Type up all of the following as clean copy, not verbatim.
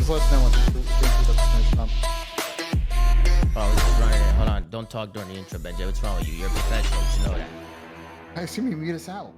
just let us know once it's finished up. Oh, we're just running it. Hold on. Don't talk during the intro, Benj. What's wrong with you? You're a professional. You should know that. I assume you mute us out.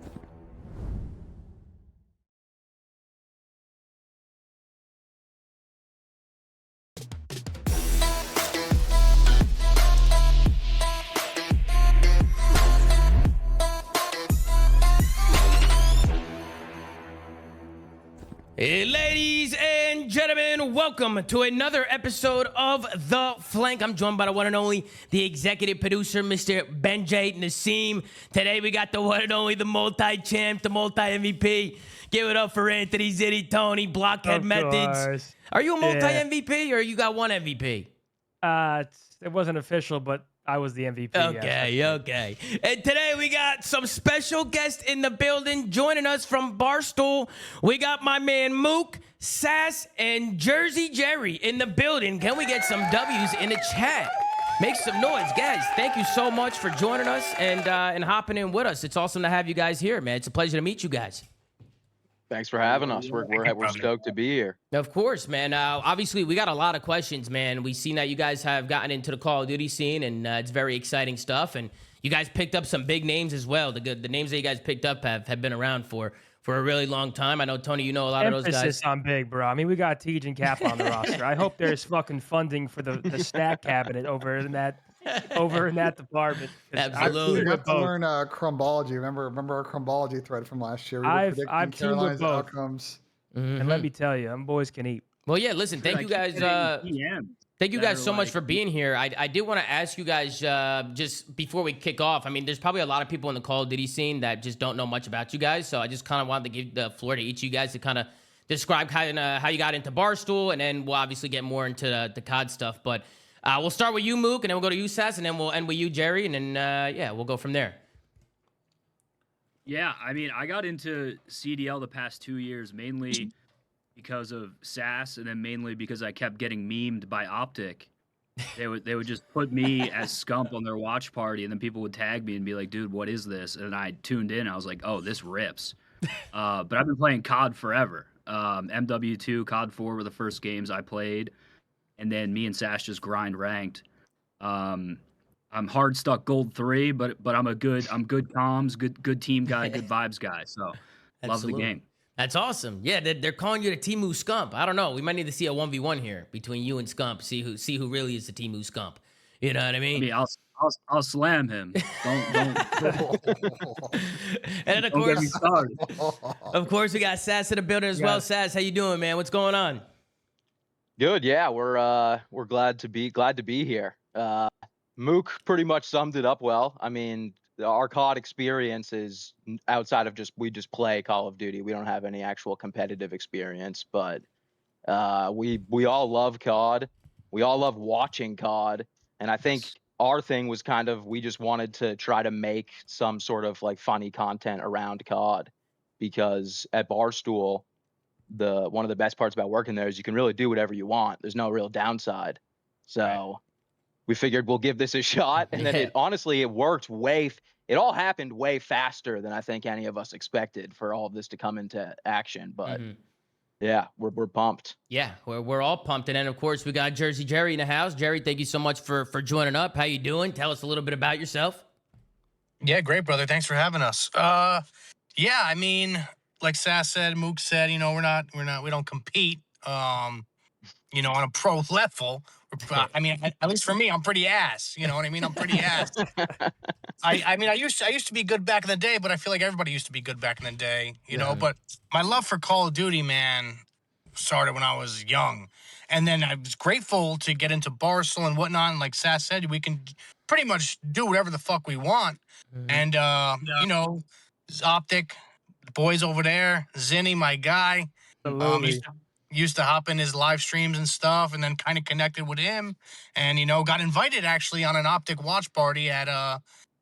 Hey, ladies and gentlemen, welcome to another episode of The Flank. I'm joined by the one and only, the executive producer, Mr. Benj Nassim. Today we got the one and only, the multi-champ, the multi-MVP. Give it up for Anthony, Zitty, Tony, Blockhead Methods. Are you a multi-MVP or you got one MVP? It wasn't official, but I was the MVP. Okay. And today we got some special guests in the building joining us from Barstool. We got my man Mook, Sass, and Jersey Jerry in the building. Can we get some W's in the chat? Make some noise, guys. Thank you so much for joining us and hopping in with us. It's awesome to have you guys here, man. It's a pleasure to meet you guys. Thanks for having us. We're stoked to be here. Of course, man. Obviously, we got a lot of questions, man. We've seen that you guys have gotten into the Call of Duty scene, and it's very exciting stuff. And you guys picked up some big names as well. The names that you guys picked up have been around for a really long time. I know, Tony, you know a lot of those guys. Emphasis on big, bro. I mean, we got Tej and Cap on the roster. I hope there's fucking funding for the snack cabinet over in that department. Absolutely. We have to learn crumbology. Remember our crumbology thread from last year? We were I've predicting teamed with Carolina's both. outcomes. And let me tell you, them boys can eat. Well, yeah, listen, thank you guys. Thank you guys so much for being here. I did want to ask you guys just before we kick off. I mean, there's probably a lot of people in the Call of Duty scene that just don't know much about you guys. So I just kind of wanted to give the floor to each of you guys to kind of describe how you got into Barstool, and then we'll obviously get more into the COD stuff. But we'll start with you, Mook, and then we'll go to you, Sass, and then we'll end with you, Jerry, and then yeah, we'll go from there. Yeah, I mean, I got into CDL the past 2 years mainly because of Sass, and then mainly because I kept getting memed by Optic. They would just put me as Scump on their watch party, and then people would tag me and be like, "Dude, what is this?" And I tuned in. I was like, "Oh, this rips." But I've been playing COD forever. MW2, COD 4 were the first games I played, and then me and Sass just grind ranked. I'm hard stuck gold 3, but I'm good comms, good team guy, good vibes guy. So love the game. That's awesome. Yeah, they're calling you the Temu Scump. I don't know. We might need to see a 1v1 here between you and Scump. See who really is the Temu Scump. You know what I mean? I'll slam him. Don't. And then of course, we got Sass in the building as well. Sass, how you doing, man? What's going on? Good. Yeah, we're glad to be here. Mook pretty much summed it up well. I mean, our COD experience is outside of we just play Call of Duty. We don't have any actual competitive experience, but we all love COD. We all love watching COD, and I think our thing was kind of we just wanted to try to make some sort of like funny content around COD, because at Barstool, one of the best parts about working there is you can really do whatever you want. There's no real downside. So we figured we'll give this a shot, and then it worked it all happened way faster than I think any of us expected for all of this to come into action. But yeah, we're pumped. Yeah, we're all pumped. And then of course we got Jersey Jerry in the house. Jerry, thank you so much for joining up. How you doing? Tell us a little bit about yourself. Yeah, great, brother. Thanks for having us. Yeah, I mean, like Sass said, Mook said, you know, we don't compete, you know, on a pro level. I mean, at least for me, I'm pretty ass. You know what I mean? I'm pretty ass. I mean, I used to be good back in the day, but I feel like everybody used to be good back in the day, you know. But my love for Call of Duty, man, started when I was young. And then I was grateful to get into Barstool and whatnot. And like Sass said, we can pretty much do whatever the fuck we want. And, you know, Optic, the boys over there, Zinni, my guy. Used to hop in his live streams and stuff, and then kind of connected with him, and you know, got invited actually on an Optic watch party at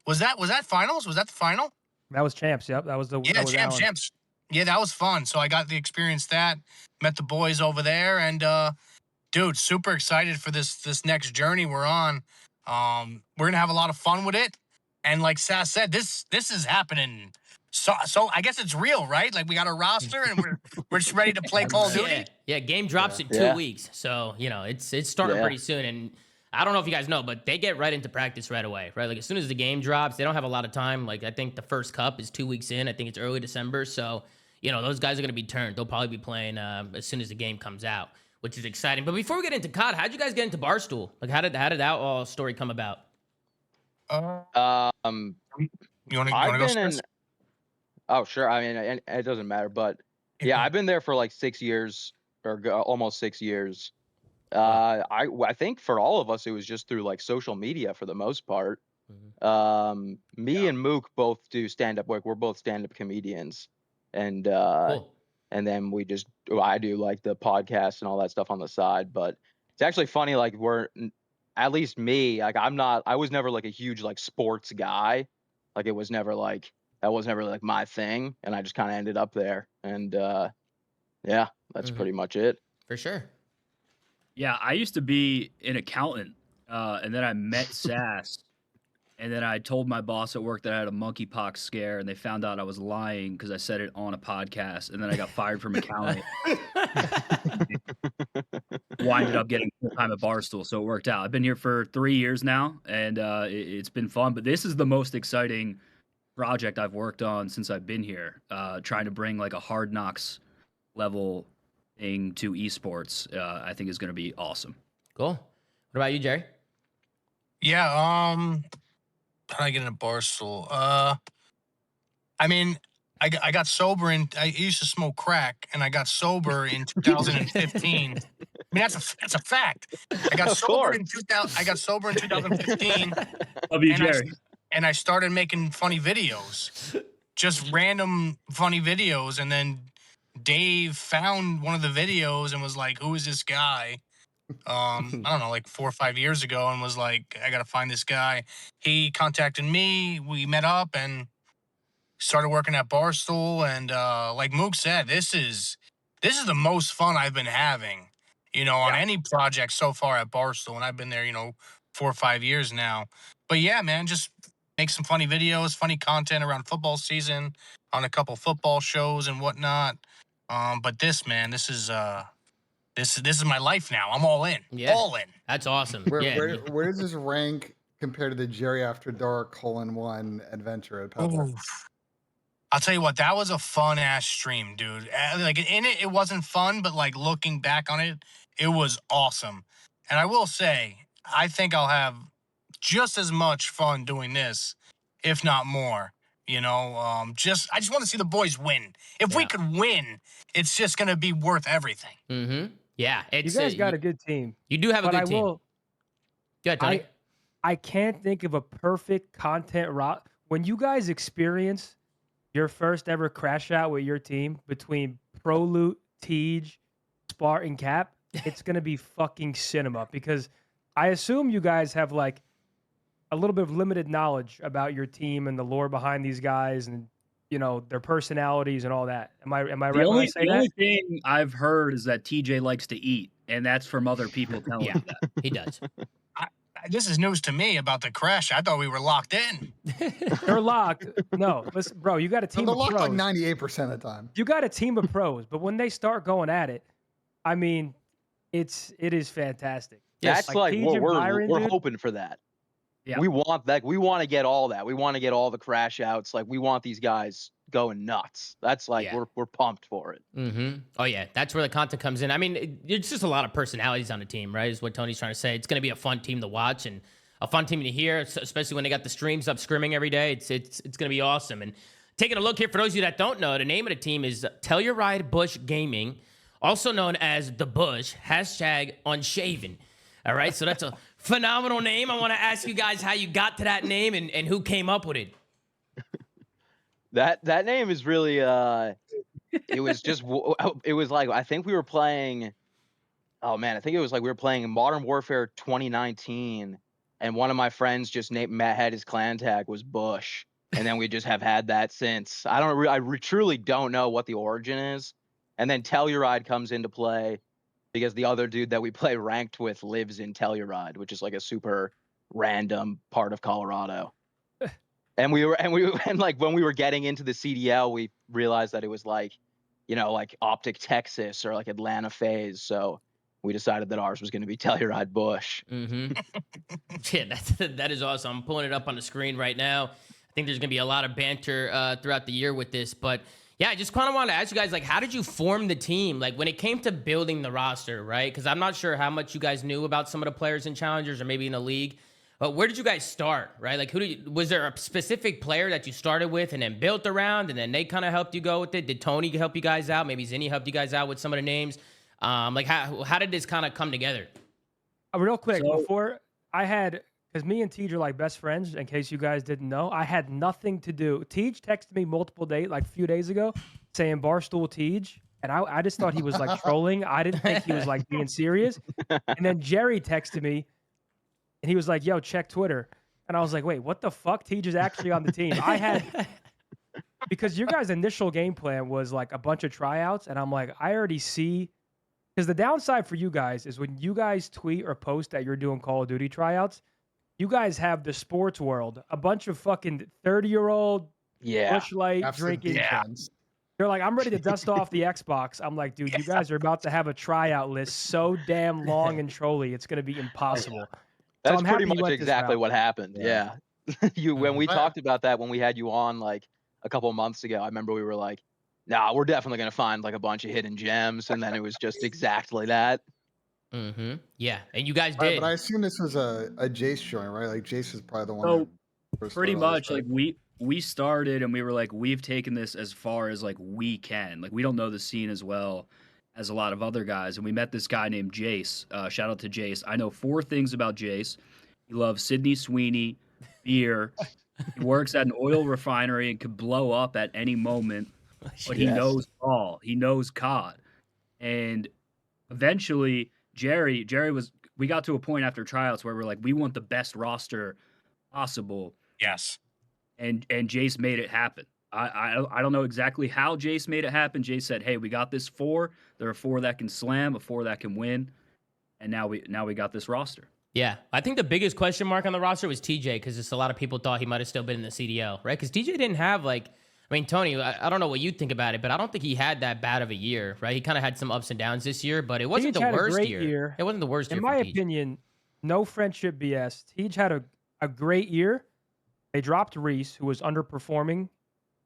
was that finals? Was that the final? That was champs. Yep, that was the champs. Yeah, that was fun. So I got the experience that, met the boys over there, and dude, super excited for this next journey we're on. We're gonna have a lot of fun with it, and like Sass said, this is happening So I guess it's real, right? Like we got a roster and we're just ready to play Call of Duty. Yeah, game drops in 2 Yeah. weeks, so you know it's starting Yeah. pretty soon. And I don't know if you guys know, but they get right into practice right away, right? Like as soon as the game drops, they don't have a lot of time. Like I think the first cup is 2 weeks in. I think it's early December, so you know those guys are gonna be turned. They'll probably be playing as soon as the game comes out, which is exciting. But before we get into COD, how'd you guys get into Barstool? Like how did that all story come about? You want to I've go been in. first? Oh, sure. I mean, it doesn't matter, but yeah, I've been there for like 6 years or almost 6 years. I think for all of us, it was just through like social media for the most part. Me and Mook both do stand-up work. We're both stand-up comedians, and Cool. and then I do like the podcast and all that stuff on the side. But it's actually funny, like at least me, like I was never like a huge like sports guy. Like that was never like my thing, and I just kind of ended up there. And yeah, that's pretty much it. For sure. Yeah, I used to be an accountant, and then I met Sass, and then I told my boss at work that I had a monkeypox scare, and they found out I was lying because I said it on a podcast, and then I got fired from accounting. Winded up getting full time at Barstool, so it worked out. I've been here for 3 years now, and it's been fun. But this is the most exciting project I've worked on since I've been here. Trying to bring like a Hard Knocks level thing to esports, I think is going to be awesome. Cool. What about you, Jerry? Yeah. How did I get into Barstool? I mean, I got sober I used to smoke crack, and I got sober in 2015. I mean, that's a fact. I got sober in 2015. Love you, Jerry. And I started making funny videos, just random funny videos, and then Dave found one of the videos and was like, "Who is this guy?" I don't know, like 4 or 5 years ago, and was like, "I gotta find this guy." He contacted me. We met up and started working at Barstool. And like Mook said, this is the most fun I've been having, on any project so far at Barstool. And I've been there, 4 or 5 years now. But yeah, man, just make some funny videos, funny content around football season on a couple football shows and whatnot. But this is my life now. I'm all in. Yeah. All in. That's awesome. Where does this rank compared to the Jerry After Dark :1 adventure at Pepper? I'll tell you what, that was a fun ass stream, dude. Like in it wasn't fun, but like looking back on it, it was awesome. And I will say, I think I'll have just as much fun doing this, if not more. I just want to see the boys win. If we could win, it's just gonna be worth everything. Mm-hmm. Yeah, You guys got a good team. You do have a But good team. Go ahead, Tony. I can't think of a perfect content when you guys experience your first ever crash out with your team between ProLoot, Tej, Spartan Cap. It's gonna be fucking cinema, because I assume you guys have like a little bit of limited knowledge about your team and the lore behind these guys and their personalities and all that. Am I right when I say The that? only thing I've heard is that TJ likes to eat, and that's from other people telling me that. He does. This is news to me about the crash. I thought we were locked in. They're locked. No, listen, bro, you got a team They're of locked pros. like 98% of the time. You got a team of pros, but when they start going at it, I mean, it is fantastic. That's like Tej and we're Byron, dude. hoping for that. Yeah. We want that. We want to get all that. We want to get all the crash outs. Like we want these guys going nuts. That's like we're pumped for it. Mm-hmm. Oh yeah, that's where the content comes in. I mean, it's just a lot of personalities on the team, right? Is what Tony's trying to say. It's going to be a fun team to watch and a fun team to hear, especially when they got the streams up scrimming every day. It's going to be awesome. And taking a look here, for those of you that don't know, the name of the team is Telluride Bush Gaming, also known as The Bush, #Unshaven. All right, so that's a phenomenal name. I want to ask you guys how you got to that name and who came up with it. That name is really it was just it was like I think we were playing. Oh man, I think it was like we were playing Modern Warfare 2019, and one of my friends just had his clan tag was Bush, and then we just have had that since. I truly don't know what the origin is, and then Telluride comes into play because the other dude that we play ranked with lives in Telluride, which is like a super random part of Colorado. And like when we were getting into the CDL, we realized that it was like, like Optic Texas or like Atlanta FaZe. So we decided that ours was going to be Telluride Bush. Mm-hmm. Yeah, that is awesome. I'm pulling it up on the screen right now. I think there's going to be a lot of banter throughout the year with this, but yeah, I just kind of wanted to ask you guys, like, how did you form the team? Like, when it came to building the roster, right? Because I'm not sure how much you guys knew about some of the players and challengers or maybe in the league. But where did you guys start, right? Like, was there a specific player that you started with and then built around, and then they kind of helped you go with it? Did Tony help you guys out? Maybe Zinni helped you guys out with some of the names? Like, how did this kind of come together? Real quick, before I had, because me and Tej are like best friends, in case you guys didn't know, I had nothing to do. Tej texted me multiple days, like a few days ago, saying Barstool Tej, and I just thought he was like trolling. I didn't think he was like being serious. And then Jerry texted me, and he was like, yo, check Twitter. And I was like, wait, what the fuck? Tej is actually on the team. I had, because your guys' initial game plan was like a bunch of tryouts, and I'm like, I already see. Because the downside for you guys is when you guys tweet or post that you're doing Call of Duty tryouts, you guys have the sports world, a bunch of fucking 30-year-old Bush Light drinking. Yeah. They're like, I'm ready to dust off the Xbox. I'm like, dude, you guys are about to have a tryout list so damn long and trolly, it's going to be impossible. That's pretty much exactly what happened. Yeah. When we talked about that, when we had you on like a couple of months ago, I remember we were like, nah, we're definitely going to find like a bunch of hidden gems. And then it was just exactly that. Mm-hmm. Yeah. And you guys Right, did. but I assume this was a Jace joint, right? Like Jace was probably the one. So pretty much like we started and we were like, we've taken this as far as like we can. Like we don't know the scene as well as a lot of other guys. And we met this guy named Jace. Shout out to Jace. I know 4 things about Jace. He loves Sydney Sweeney, beer. He works at an oil refinery and could blow up at any moment. But he knows all. He knows COD. And eventually, we got to a point after tryouts where we're like, we want the best roster possible. Yes. And Jace made it happen. I don't know exactly how Jace made it happen. Jace said, hey, we got this 4. There are 4 that can slam, a 4 that can win. And now we got this roster. Yeah, I think the biggest question mark on the roster was TJ, because just a lot of people thought he might have still been in the CDL, right? Because TJ didn't have like, I mean, Tony, I don't know what you think about it, but I don't think he had that bad of a year, right? He kind of had some ups and downs this year, but it wasn't the worst year. It wasn't the worst year. In my opinion, no friendship BS. Tej had a great year. They dropped Reese, who was underperforming,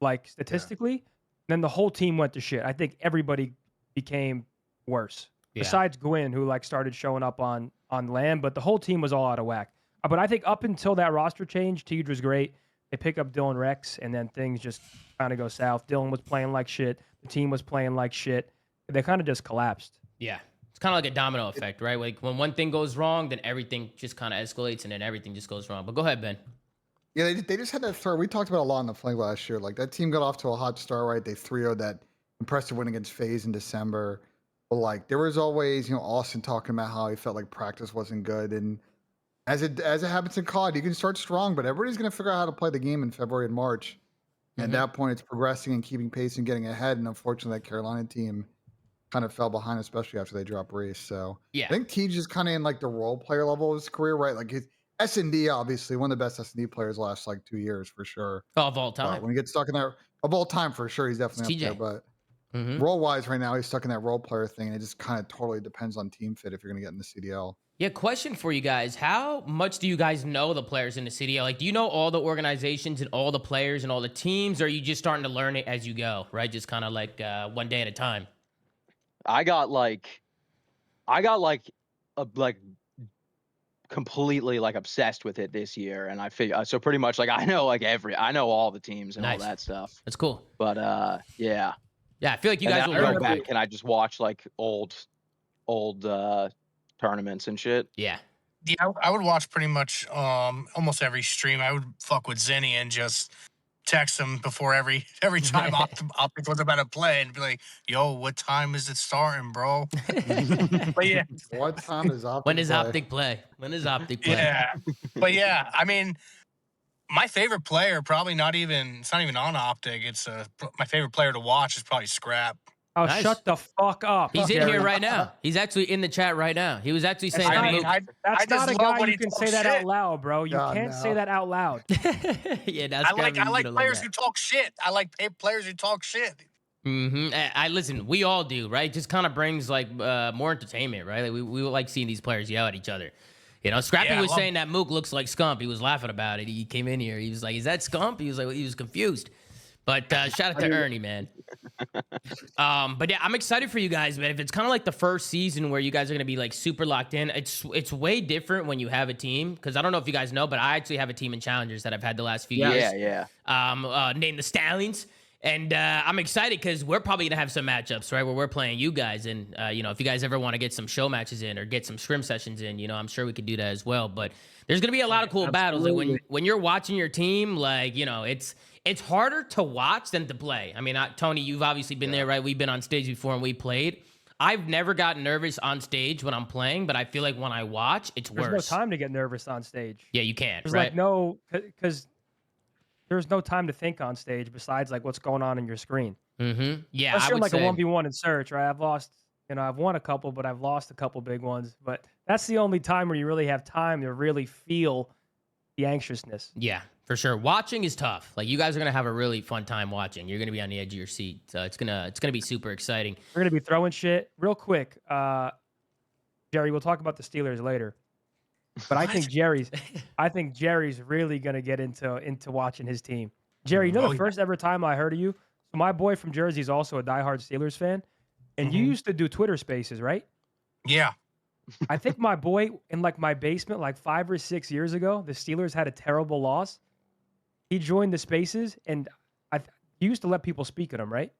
like statistically. And then the whole team went to shit. I think everybody became worse. Yeah. Besides Gwyn, who like started showing up on land, but the whole team was all out of whack. But I think up until that roster change, Tej was great. They pick up Dylan Rex, and then things just kind of go south. Dylan was playing like shit. The team was playing like shit. They kind of just collapsed. Yeah. It's kind of like a domino effect, right? Like when one thing goes wrong, then everything just kind of escalates, and then everything just goes wrong. But go ahead, Ben. Yeah, they just had that throw. We talked about a lot in the flank last year. Like that team got off to a hot start, right? They 3-0'd that impressive win against FaZe in December. But like there was always, Austin talking about how he felt like practice wasn't good. And as it happens in COD, you can start strong, but everybody's gonna figure out how to play the game in February and March. And at that point, it's progressing and keeping pace and getting ahead. And unfortunately, that Carolina team kind of fell behind, especially after they dropped Reese. So yeah, I think Tej is kind of in like the role player level of his career, right? Like his S&D, obviously one of the best S&D players the last like 2 years for sure. Of all time. When he gets stuck in there, of all time for sure, he's definitely up there. But role-wise right now, he's stuck in that role player thing. And it just kind of totally depends on team fit if you're going to get in the CDL. Yeah, question for you guys. How much do you guys know the players in the CDL? Like, do you know all the organizations and all the players and all the teams, or are you just starting to learn it as you go, right? Just kind of like one day at a time. I got completely like obsessed with it this year, and I figure so pretty much like I know all the teams and all that stuff. That's cool. But yeah, I feel like you guys will go back and I just watch like old tournaments and shit. Yeah, I would watch pretty much almost every stream. I would fuck with Zinni and just text him before every time Optic was about to play and be like, yo, what time is it starting, bro? But yeah. What time is Optic When is Optic play? When is Optic play? Yeah. But yeah, I mean, my favorite player, it's not even on Optic. It's my favorite player to watch is probably Scrap. Oh, Nice. shut the fuck up. He's in Jerry. here right now. He's actually in the chat right now. He was actually saying That's that. not- Mook- That's I not just a love guy when you he can talks say that shit. out loud, bro. You God, can't no. say that out loud. yeah, that's I like gonna love players that. who talk shit. I like players who talk shit. I listen. We all do, right? Just kind of brings like more entertainment, right? Like, we like seeing these players yell at each other. You know, Scrappy Yeah, was saying that Mook looks like Scump. He was laughing about it. He came in here. He was like, "Is that Scump?" He was like, he was confused. But shout out to Ernie, man. But yeah, I'm excited for you guys, man. If it's kind of like the first season where you guys are gonna be like super locked in, it's way different when you have a team. Because I don't know if you guys know, but I actually have a team in Challengers that I've had the last few years. Yeah. Named the Stallions. And I'm excited because we're probably gonna have some matchups, right, where we're playing you guys. And you know, if you guys ever want to get some show matches in or get some scrim sessions in, you know, I'm sure we could do that as well. But there's gonna be a lot of cool battles. And when you're watching your team, like, you know, it's harder to watch than to play. I mean, Tony, you've obviously been there, right? We've been on stage before and we played. I've never gotten nervous on stage when I'm playing, but I feel like when I watch, it's worse. There's no time to get nervous on stage. Yeah, you can't. There's right? like no, because there's no time to think on stage besides like what's going on in your screen. Mm-hmm. Yeah, Unless I you're would like say, a 1v1 in search, right? I've lost, you know, I've won a couple, but I've lost a couple big ones. But that's the only time where you really have time to really feel the anxiousness. Yeah, for sure. Watching is tough. Like, you guys are gonna have a really fun time watching. You're gonna be on the edge of your seat. So it's gonna be super exciting. We're gonna be throwing shit real quick. Jerry, we'll talk about the Steelers later. But I think Jerry's really gonna get into watching his team. Jerry, you know the first ever time I heard of you? So my boy from Jersey is also a diehard Steelers fan, and you used to do Twitter Spaces, right? Yeah. I think my boy in like my basement, like 5 or 6 years ago, the Steelers had a terrible loss. He joined the Spaces, and you used to let people speak at them, right?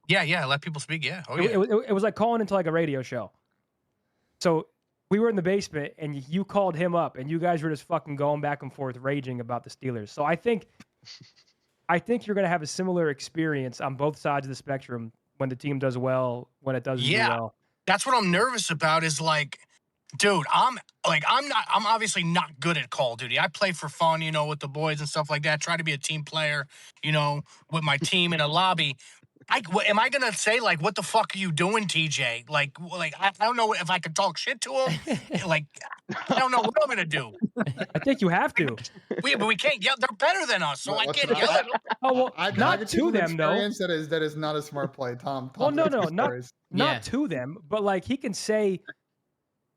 Yeah. Let people speak. Yeah. Oh, It, yeah. it was like calling into like a radio show. So we were in the basement, and you called him up, and you guys were just fucking going back and forth, raging about the Steelers. So I think you're gonna have a similar experience on both sides of the spectrum when the team does well, when it doesn't do well. That's what I'm nervous about is like, dude, I'm obviously not good at Call of Duty. I play for fun, you know, with the boys and stuff like that. Try to be a team player, you know, with my team in a lobby. Am I gonna say like, what the fuck are you doing, TJ? Like I don't know if I could talk shit to him. Like, I don't know what I'm gonna do. I think you have to. But we can't yell. They're better than us, so I can't Listen, yell at them. Oh well, I not can to choose an them though. experience that is not a smart play, Tom. Well, no, knows not stories. Yeah. to them, but like he can say,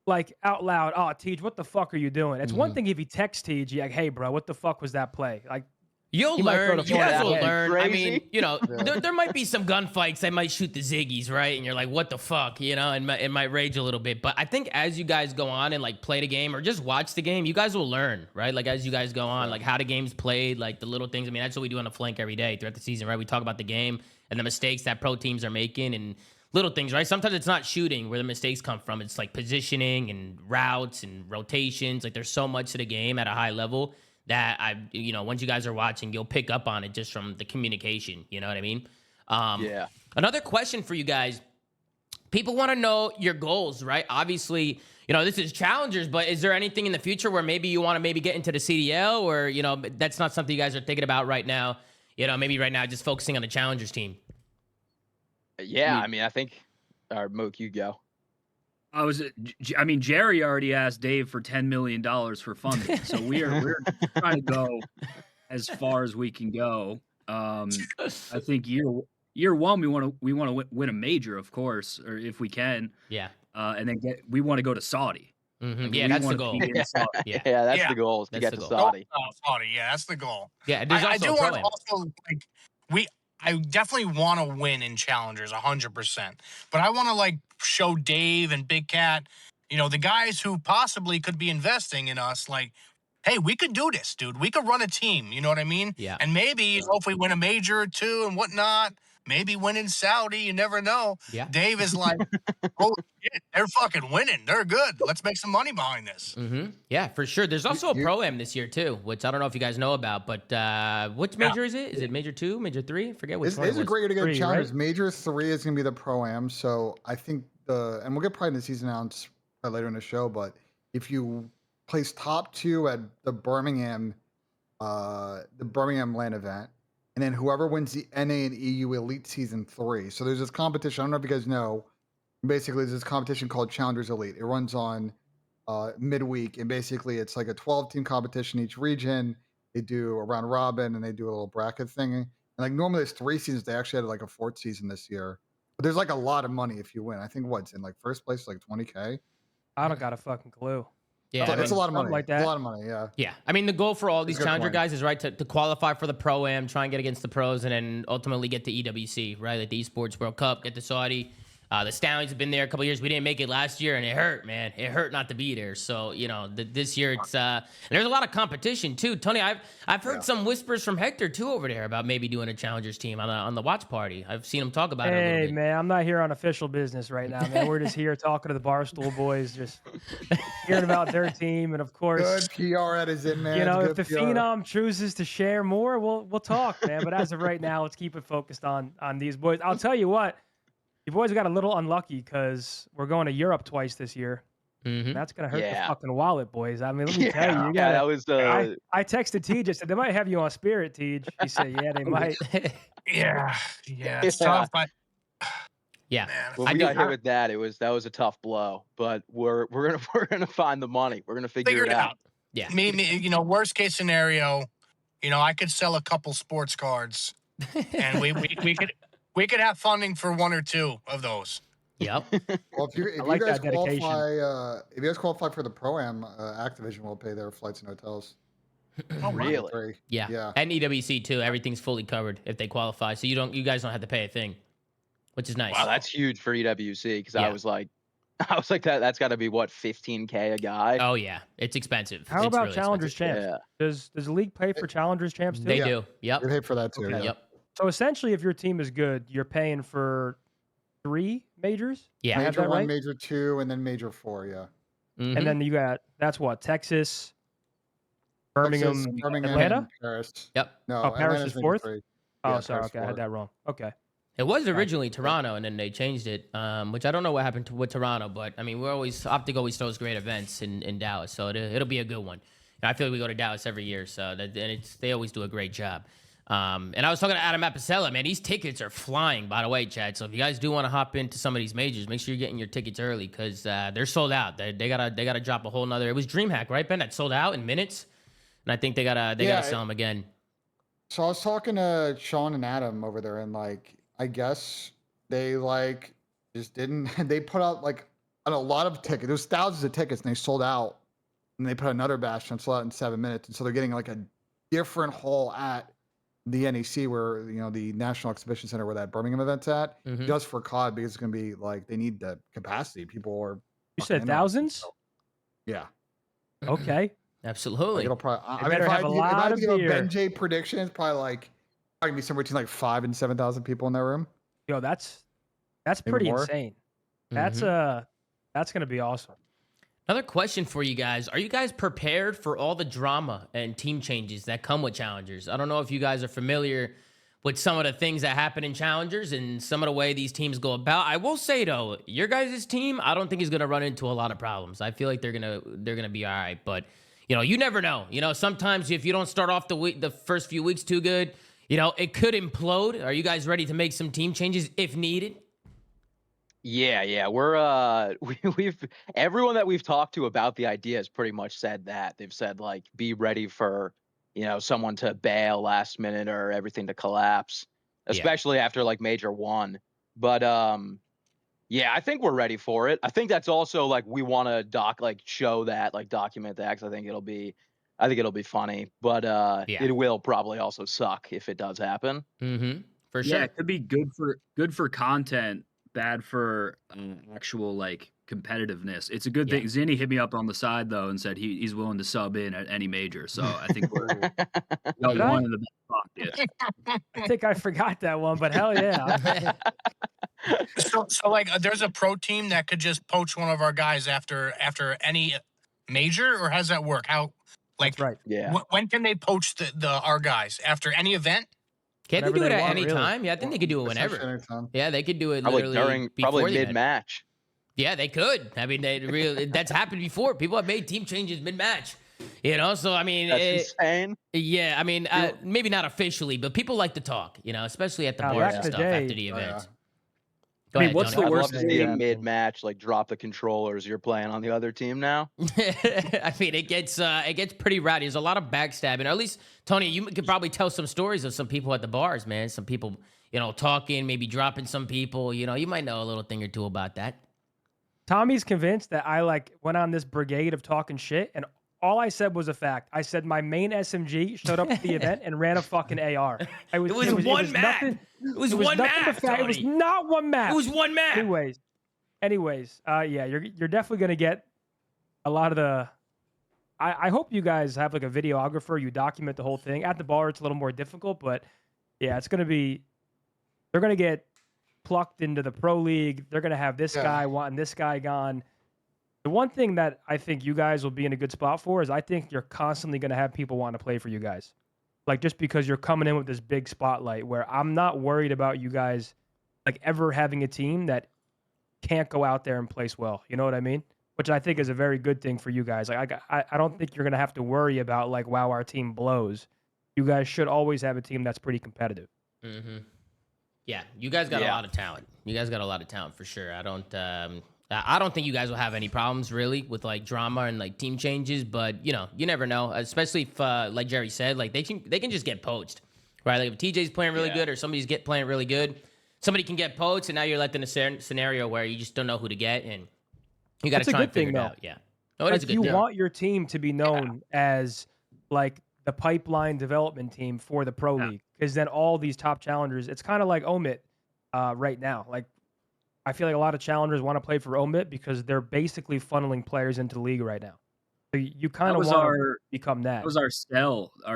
like out loud, "Oh, Tej, what the fuck are you doing?" It's one thing if he texts Tej, like, "Hey, bro, what the fuck was that play?" Like, You'll He might throw learn. the You phone guys at will him. learn. I Crazy. mean, you know, Yeah. there might be some gunfights. They might shoot the Ziggies, right? And you're like, what the fuck, you know? And it might rage a little bit. But I think as you guys go on and like play the game or just watch the game, you guys will learn, right? Like as you guys go on, like how the game's played, like the little things. I mean, that's what we do on the flank every day throughout the season, right? We talk about the game and the mistakes that pro teams are making and little things, right? Sometimes it's not shooting where the mistakes come from. It's like positioning and routes and rotations. Like there's so much to the game at a high level that once you guys are watching, you'll pick up on it just from the communication. You know what I mean? Yeah. Another question for you guys. People want to know your goals, right? Obviously, you know, this is challengers, but is there anything in the future where maybe you want to maybe get into the CDL or, you know, that's not something you guys are thinking about right now? You know, maybe right now just focusing on the challengers team. Yeah. I mean, I think, or Mook, you go. I mean, Jerry already asked Dave for $10 million for funding, so we're trying to go as far as we can go. I think year one we want to win a major, of course, or if we can. Yeah. And then we want to go to Saudi. Mm-hmm. I mean, Yeah, we that's the wanna goal. be in Saudi. Yeah. Yeah, that's Yeah. the goal is to That's get the to goal. Saudi. Saudi, yeah, that's the goal. Yeah, there's I also do a want pro-am. also like I definitely want to win in challengers 100%. But I want to like show Dave and Big Cat, you know, the guys who possibly could be investing in us, like, hey, we could do this, dude. We could run a team. You know what I mean? Yeah. And maybe, you know, if we win a major or two and whatnot, maybe win in Saudi, you never know. Yeah. Dave is like, oh shit, they're fucking winning. They're good. Let's make some money behind this. Mm-hmm. Yeah, for sure. There's also a pro-am this year too, which I don't know if you guys know about, but which major is it? Is it major 2, major 3? I forget which It's, one it's it a was. great year to get 3, challengers. right? Major 3 is going to be the pro-am. So I think and we'll get probably in the season announced later in the show, but if you place top 2 at the Birmingham LAN event, and then whoever wins the NA and EU Elite Season 3. So there's this competition. I don't know if you guys know. Basically, there's this competition called Challengers Elite. It runs on midweek, and basically it's like a 12-team competition each region. They do a round robin, and they do a little bracket thing. And like normally it's 3 seasons. They actually had like a 4th season this year. But there's like a lot of money if you win. I think what's in like first place like 20K. I don't got a fucking clue. Yeah, It's a lot of money. Like that. It's a lot of money. Yeah. Yeah, I mean the goal for all these Good challenger point. guys is right to qualify for the Pro-Am, try and get against the pros, and then ultimately get the EWC, right? Like the Esports World Cup, get the Saudi. The Stallions have been there a couple years. We didn't make it last year, and it hurt, man. It hurt not to be there. So this year it's and there's a lot of competition too. Tony, I've heard some whispers from Hector too over there about maybe doing a challengers team on the watch party. I've seen him talk about it a little Hey, bit. man, I'm not here on official business right now, man. We're just here talking to the Barstool boys, just hearing about their team, and of course, Good PR at his in, man. you know, It's if the good PR. Phenom chooses to share more, we'll talk, man. But as of right now, let's keep it focused on these boys. I'll tell you what, you boys got a little unlucky because we're going to Europe twice this year. Mm-hmm. That's gonna hurt the Yeah. fucking wallet, boys. I mean, let me tell you, you Yeah, gotta. that was I texted Tej. I said they might have you on Spirit, Tej. He said, yeah, they might. Yeah, it's Yeah. tough. Yeah. Man, when I we do- got hit with that. That was a tough blow, but we're gonna find the money. We're gonna figure it out. Yeah. me, worst case scenario, I could sell a couple sports cards, and we could have funding for 1 or 2 of those. Yep. Well, if you like guys that dedication. qualify, if you guys qualify for the Pro-Am, Activision will pay their flights and hotels. Oh, really? Free. Yeah. Yeah. And EWC too. Everything's fully covered if they qualify. So you guys don't have to pay a thing, which is nice. Wow, that's huge for EWC because Yeah. I was like that's got to be what 15K a guy. Oh yeah, it's expensive. How It's about really Challengers expensive. Champs? Yeah. Does the league pay for Challengers Champs too? They Yeah. do. Yep. You pay for that too. Okay. Yeah. Yep. So essentially, if your team is good, you're paying for 3 majors. Yeah. I have Major that 1, right? Major 2, and then Major 4. Yeah. Mhm. And then you got that's what Texas, Birmingham, Texas, Birmingham, Atlanta. and Paris. Yep. No, Oh, Paris Atlanta's is Major 4th? 3. Oh, Yeah, sorry. Paris Okay, I had 4th. that wrong. Okay. It was originally Toronto, and then they changed it, which I don't know what happened with Toronto. But I mean, Optic always throws great events in Dallas, so it'll be a good one. And I feel like we go to Dallas every year, so they always do a great job. And I was talking to Adam Apicella, man. These tickets are flying, by the way, Chad. So if you guys do want to hop into some of these majors, make sure you're getting your tickets early because they're sold out. They gotta drop a whole nother. It was DreamHack, right, Ben? That sold out in minutes, and I think they gotta sell them again. So I was talking to Sean and Adam over there, and like I guess they like just didn't. They put out like a lot of tickets. There's thousands of tickets, and they sold out. And they put another batch and sold out in 7 minutes, and so they're getting like a different hall at the NEC, where the National Exhibition Center, where that Birmingham event's at, Mhm. just for COD, because it's gonna be like they need the capacity. People are. You fucking said in on it. thousands? Yeah. Okay. Like, Absolutely. it'll probably. I mean, better if have I a if I lot had of to give a beer. Benj prediction, it's probably gonna be somewhere between like 5,000 and 7,000 people in that room. Yo, that's Maybe pretty more. insane. Mhm. That's gonna be awesome. Another question for you guys. Are you guys prepared for all the drama and team changes that come with challengers? I don't know if you guys are familiar with some of the things that happen in challengers and some of the way these teams go about. I will say though, your guys' team, I don't think is going to run into a lot of problems. I feel like they're going to be all right, but you never know. Sometimes if you don't start off the first few weeks too good, it could implode. Are you guys ready to make some team changes if needed? Yeah, we're we've everyone that we've talked to about the idea has pretty much said that. They've said like be ready for, someone to bail last minute or everything to collapse, especially after like Major 1. But yeah, I think we're ready for it. I think that's also like we want to show that, like document that, 'cause I think it'll be funny, but it will probably also suck if it does happen. Mm-hmm. For sure. Yeah, it could be good for content, bad for actual like competitiveness. It's a good thing. Zinni hit me up on the side though and said he's willing to sub in at any major. So I think we're got one in the back pocket. I think I forgot that one, but hell yeah. So like, there's a pro team that could just poach one of our guys after any major, or how does that work? How, like, That's right. Yeah. when can they poach our guys after any event? Can't they Whenever do it they at want, any really. time? Yeah, I think they could do it Essentially whenever. anytime. Yeah, they could do it Probably literally probably before the event. mid-match. Yeah, they could. I mean, that's happened before. People have made team changes mid-match. You know, so I mean, That's insane. Yeah, I mean, maybe not officially, but people like to talk. You know, especially at the Now, bars back and in the stuff after day- the Oh, events. yeah. Go I mean, ahead, what's Tony. the I'd worst love to see thing? a mid-match like drop the controllers. You're playing on the other team now. I mean, it gets pretty rowdy. There's a lot of backstabbing. Or at least, Tony, you could probably tell some stories of some people at the bars, man. Some people, you know, talking, maybe dropping some people. You know, you might know a little thing or two about that. Tommy's convinced that I like went on this brigade of talking shit, and all I said was a fact. I said my main SMG showed up at the event and ran a fucking AR. It was one map. Nothing, It was it was one nothing map, but fact. It was Tony. not one map. It was one map. Anyways, yeah, you're definitely gonna get a lot of the. I hope you guys have like a videographer. You document the whole thing. At the bar, it's a little more difficult, but yeah, it's gonna be. They're gonna get plucked into the pro league. They're gonna have this guy wanting this guy gone. The one thing that I think you guys will be in a good spot for is I think you're constantly gonna have people want to play for you guys. Like just because you're coming in with this big spotlight where I'm not worried about you guys like ever having a team that can't go out there and place well. You know what I mean? Which I think is a very good thing for you guys. Like I don't think you're gonna have to worry about like, wow, our team blows. You guys should always have a team that's pretty competitive. Mm-hmm. Yeah, you guys got a lot of talent. You guys got a lot of talent for sure. I don't think you guys will have any problems really with like drama and like team changes, but you know, you never know. Especially if, like Jerry said, like they can just get poached, right? Like if TJ's playing really good or somebody's playing really good, somebody can get poached, and now you're left in a scenario where you just don't know who to get, and you got to try and figure it out. Yeah, no, it is a good thing. You want your team to be known as like the pipeline development team for the pro league, because then all these top challengers, it's kind of like Omit right now. Like I feel like a lot of challengers want to play for Omit because they're basically funneling players into the league right now. So you kind of want to become that. That was our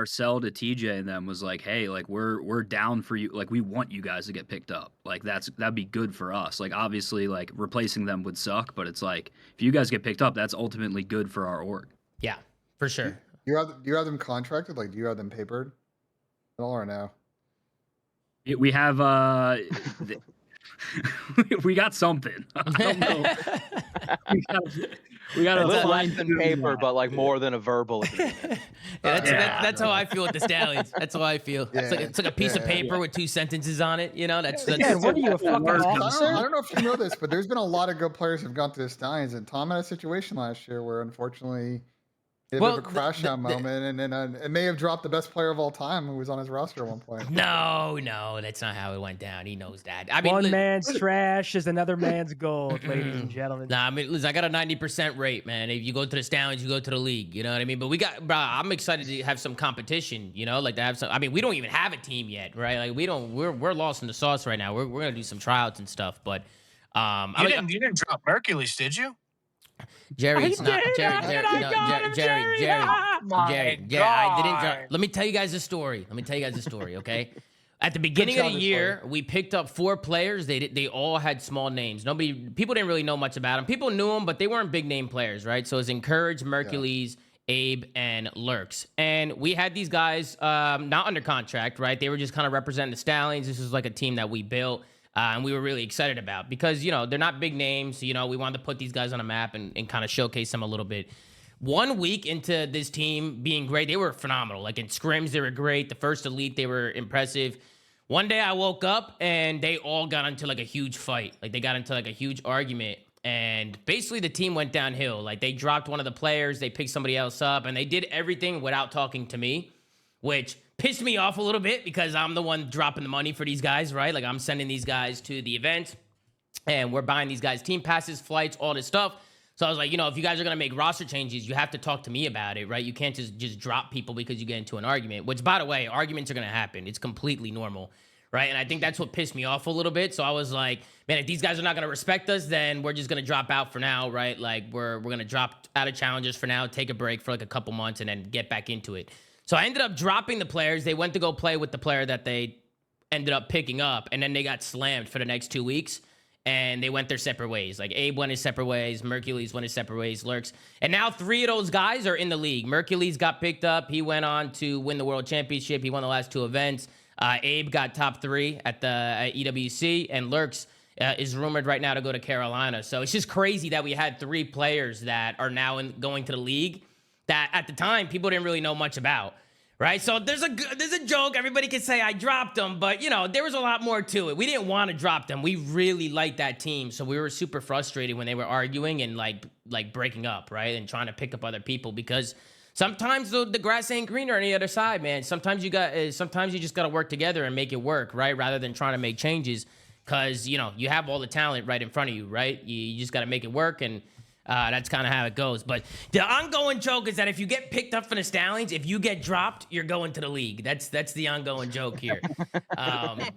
sell to TJ and them was like, hey, like we're down for you. Like we want you guys to get picked up. Like that'd be good for us. Like obviously like replacing them would suck, but it's like if you guys get picked up, that's ultimately good for our org. Yeah, for sure. Do you have them contracted? Like, do you have them papered at all or no? We have we got something. I don't know. we got a little less than paper, but like more than a verbal agreement. That's how I feel with the Stallions. That's how I feel. Yeah. It's like a piece of paper with 2 sentences on it. You know, that's what are you, a fucking officer? I don't know if you know this, but there's been a lot of good players who've gone to the Stallions, and Tom had a situation last year where unfortunately he had a bit of a crash out moment, and then it may have dropped the best player of all time who was on his roster at one point. No, that's not how it went down. He knows that. I mean, one man's trash is another man's gold, ladies and gentlemen. Nah, I mean, listen, I got a 90% rate, man. If you go to the Stallions, you go to the league. You know what I mean? But I'm excited to have some competition. You know, like to have some. I mean, we don't even have a team yet, right? Like we're lost in the sauce right now. We're gonna do some tryouts and stuff, but you didn't drop Mercules, did you? Jerry, it's not Jerry. I didn't drop. Let me tell you guys a story. Okay. At the beginning of the year, we picked up 4 players. They all had small names. People didn't really know much about them. People knew them, but they weren't big name players, right? So it was Encourage, Mercules, Abe, and Lurks. And we had these guys not under contract, right? They were just kind of representing the Stallions. This was like a team that we built. And we were really excited about because, you know, they're not big names. You know, we wanted to put these guys on a map and kind of showcase them a little bit. 1 week into this team being great, they were phenomenal. Like in scrims, they were great. The first elite, they were impressive. One day I woke up and they all got into like a huge fight. Like they got into like a huge argument. And basically the team went downhill. Like they dropped one of the players, they picked somebody else up, and they did everything without talking to me, which pissed me off a little bit because I'm the one dropping the money for these guys, right? Like I'm sending these guys to the event and we're buying these guys team passes, flights, all this stuff. So I was like, you know, if you guys are going to make roster changes, you have to talk to me about it, right? You can't just drop people because you get into an argument, which by the way, arguments are going to happen. It's completely normal, right? And I think that's what pissed me off a little bit. So I was like, man, if these guys are not going to respect us, then we're just going to drop out for now, right? Like we're going to drop out of challenges for now, take a break for like a couple months and then get back into it. So I ended up dropping the players. They went to go play with the player that they ended up picking up, and then they got slammed for the next 2 weeks, and they went their separate ways. Like Abe went his separate ways, Mercules went his separate ways, Lurks. And now 3 of those guys are in the league. Mercules got picked up. He went on to win the World Championship. He won the last 2 events. Abe got top 3 at EWC, and Lurks is rumored right now to go to Carolina. So it's just crazy that we had 3 players that are now going to the league that at the time people didn't really know much about. Right, so there's a joke. Everybody can say I dropped them, but there was a lot more to it. We didn't want to drop them. We really liked that team, so we were super frustrated when they were arguing and like breaking up, right, and trying to pick up other people because sometimes the grass ain't greener on the other side, man. Sometimes you just got to work together and make it work, right, rather than trying to make changes because you have all the talent right in front of you, right. You just got to make it work and. That's kind of how it goes. But the ongoing joke is that if you get picked up for the Stallions, if you get dropped, you're going to the league. That's the ongoing joke here. And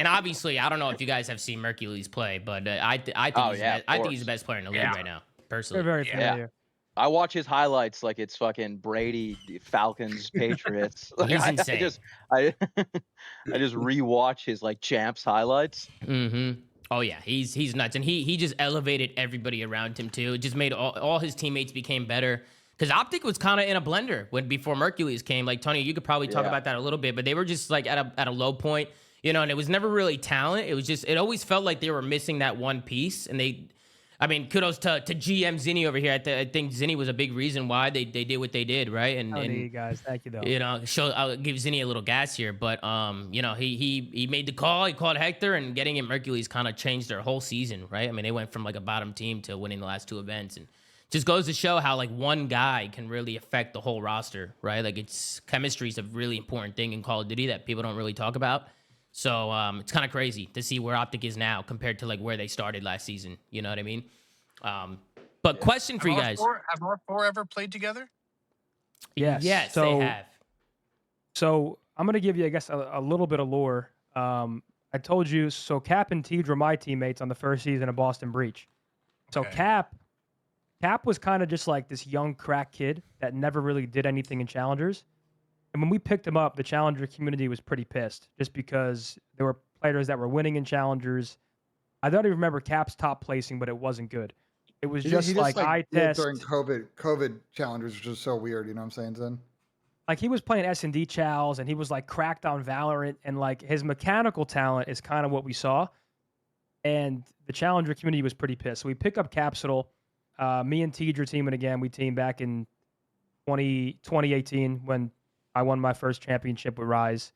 obviously, I don't know if you guys have seen Mercules play, but I think he's the best player in the league right now, personally. They're very familiar. Yeah. I watch his highlights like it's fucking Brady, Falcons, Patriots. Like, He's insane. I just rewatch his like champs highlights. Mm-hmm. Oh yeah, he's nuts, and he just elevated everybody around him too. It just made all his teammates became better. Because Optic was kind of in a blender before Mercules came. Like Tony, you could probably talk about that a little bit, but they were just like at a low point, and it was never really talent. It was just it always felt like they were missing that one piece, and kudos to GM Zinni over here. I think Zinni was a big reason why they did what they did, right? And you guys, thank you though. I'll give Zinni a little gas here, but he made the call. He called Hector, and getting in Mercules kind of changed their whole season, right? I mean, they went from like a bottom team to winning the last 2 events, and just goes to show how like one guy can really affect the whole roster, right? Like chemistry is a really important thing in Call of Duty that people don't really talk about. So it's kind of crazy to see where Optic is now compared to like where they started last season. You know what I mean? But question for you guys. Have our 4 ever played together? Yes, they have. So I'm going to give you, I guess, a little bit of lore. I told you, so Cap and Tej were my teammates on the first season of Boston Breach. So Cap was kind of just like this young crack kid that never really did anything in Challengers. And when we picked him up, the Challenger community was pretty pissed just because there were players that were winning in Challengers. I don't even remember Cap's top placing, but it wasn't good. It was just like eye test. During COVID Challengers, which is so weird. You know what I'm saying, Zen? Like he was playing S&D Chals and he was like cracked on Valorant and like his mechanical talent is kind of what we saw. And the Challenger community was pretty pissed. So we pick up Capsule. Me and Tej are teaming again. We teamed back in 2018 when I won my first championship with Rise.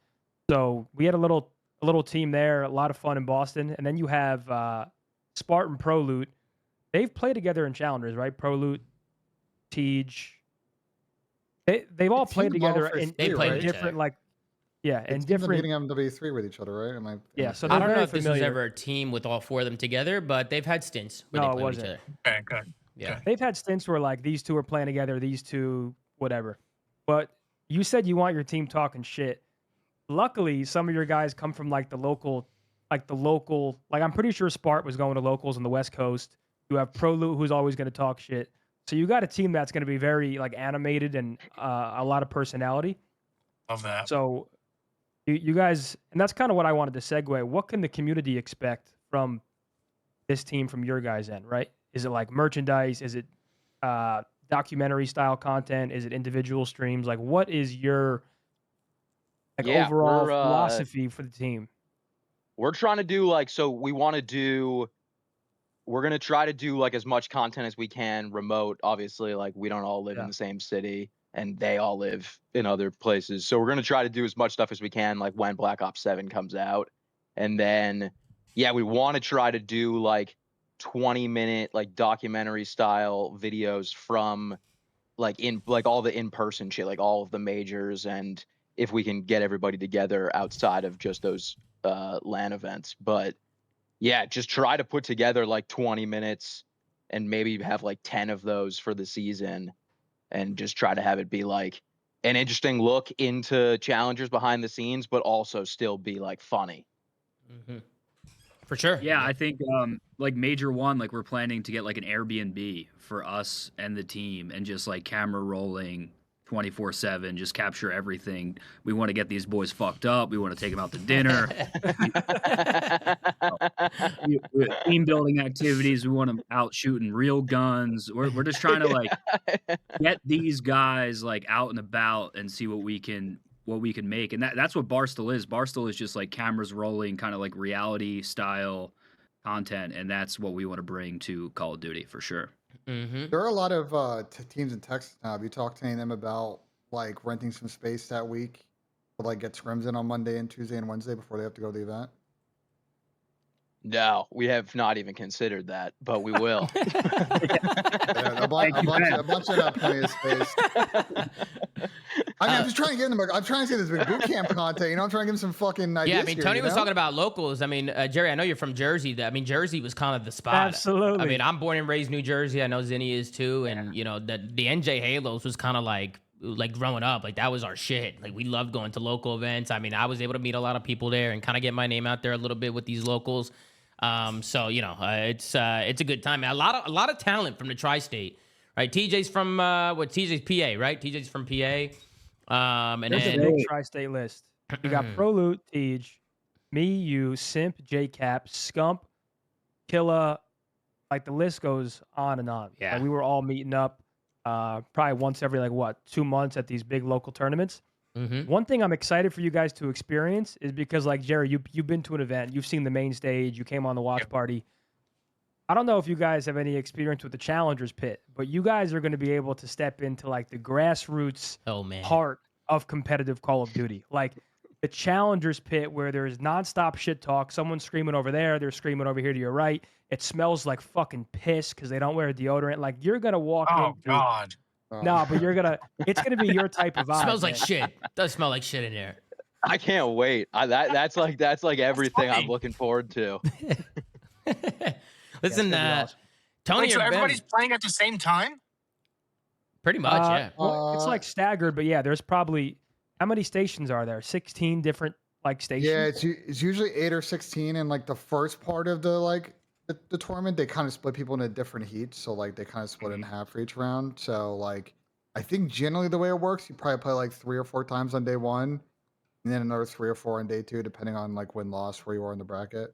So we had a little team there, a lot of fun in Boston. And then you have Spartan Pro Loot. They've played together in Challengers, right? Pro Loot, Tej. They've all played together in different, like, and different. Getting MW3 with each other, right? Yeah, so I don't know if this was ever a team with all 4 of them together, but they've had stints where they played with each other. Okay, good. Yeah, they've had stints where like these 2 are playing together, these 2, whatever. But you said you want your team talking shit. Luckily, some of your guys come from like the local, like I'm pretty sure Spart was going to locals on the West Coast. You have Pro Loot who's always going to talk shit. So you got a team that's going to be very like animated and a lot of personality. Love that. So you guys, and that's kind of what I wanted to segue. What can the community expect from this team from your guys' end, right? Is it like merchandise? Is it documentary style content? Is it individual streams? Like what is your overall philosophy for the team? We're trying to do we're going to try to do like as much content as we can remote. Obviously, like we don't all live in the same city and they all live in other places. So we're going to try to do as much stuff as we can, like when Black Ops 7 comes out. And then, we want to try to do like 20-minute, like documentary style videos from like all the in-person shit, like all of the majors. And if we can get everybody together outside of just those LAN events, but just try to put together like 20 minutes and maybe have like 10 of those for the season and just try to have it be like an interesting look into Challengers behind the scenes, but also still be like funny. Mm-hmm. For sure. Yeah, I think like Major 1, like we're planning to get like an Airbnb for us and the team and just like camera rolling 24/7, just capture everything. We want to get these boys fucked up. We want to take them out to dinner. Team building activities. We want them out shooting real guns. We're just trying to like get these guys like out and about and see what we can make. And that's what Barstool is. Barstool is just like cameras rolling, kind of like reality style content, and that's what we want to bring to Call of Duty for sure. There are a lot of teams in Texas now. Have you talked to any of them about like renting some space that week to like get scrims in on Monday and Tuesday and Wednesday before they have to go to the event? No, we have not even considered that, but we will. Yeah, a bunch of them have plenty of space. I mean, I'm just trying to give them. I'm trying to say this big boot camp content. You know, I'm trying to give them some fucking ideas. Yeah, I mean, here, Tony was talking about locals. I mean, Jerry, I know you're from Jersey. I mean, Jersey was kind of the spot. Absolutely. I mean, I'm born and raised New Jersey. I know Zinni is too, and you know, the NJ Halos was kind of like growing up, like that was our shit. Like we loved going to local events. I mean, I was able to meet a lot of people there and kind of get my name out there a little bit with these locals. So you know, it's a good time. A lot of talent from the tri-state, right? TJ's from TJ's PA, right? TJ's from PA. And there's then, a big tri-state list. You got ProLoot, Tej, me, you, Simp, JCap, Scump, Killa. Like the list goes on and on. Yeah. Like, we were all meeting up probably once every 2 months at these big local tournaments. One thing I'm excited for you guys to experience is because, like, Jerry, you've been to an event, you've seen the main stage, you came on the watch party. I don't know if you guys have any experience with the Challengers Pit, but you guys are going to be able to step into like the grassroots part of competitive Call of Duty. Like the Challengers Pit where there's nonstop shit talk. Someone's screaming over there. They're screaming over here to your right. It smells like fucking piss because they don't wear deodorant. Like you're going to walk in. Oh, God. No, but it's going to be your type of vibe. Smells like shit. It does smell like shit in there. I can't wait. That's like everything I'm looking forward to. Listen, awesome. Tony, Wait, so everybody's playing at the same time? Pretty much, yeah. Well, it's like staggered, but yeah, there's probably how many stations are there? 16 different stations. Yeah, it's usually 8 or 16, and like the first part of the the tournament, they kind of split people into different heats, so like they kind of split in half for each round. So like I think generally the way it works, you probably play like 3 or 4 times on day 1, and then another 3 or 4 on day 2, depending on like win loss where you are in the bracket.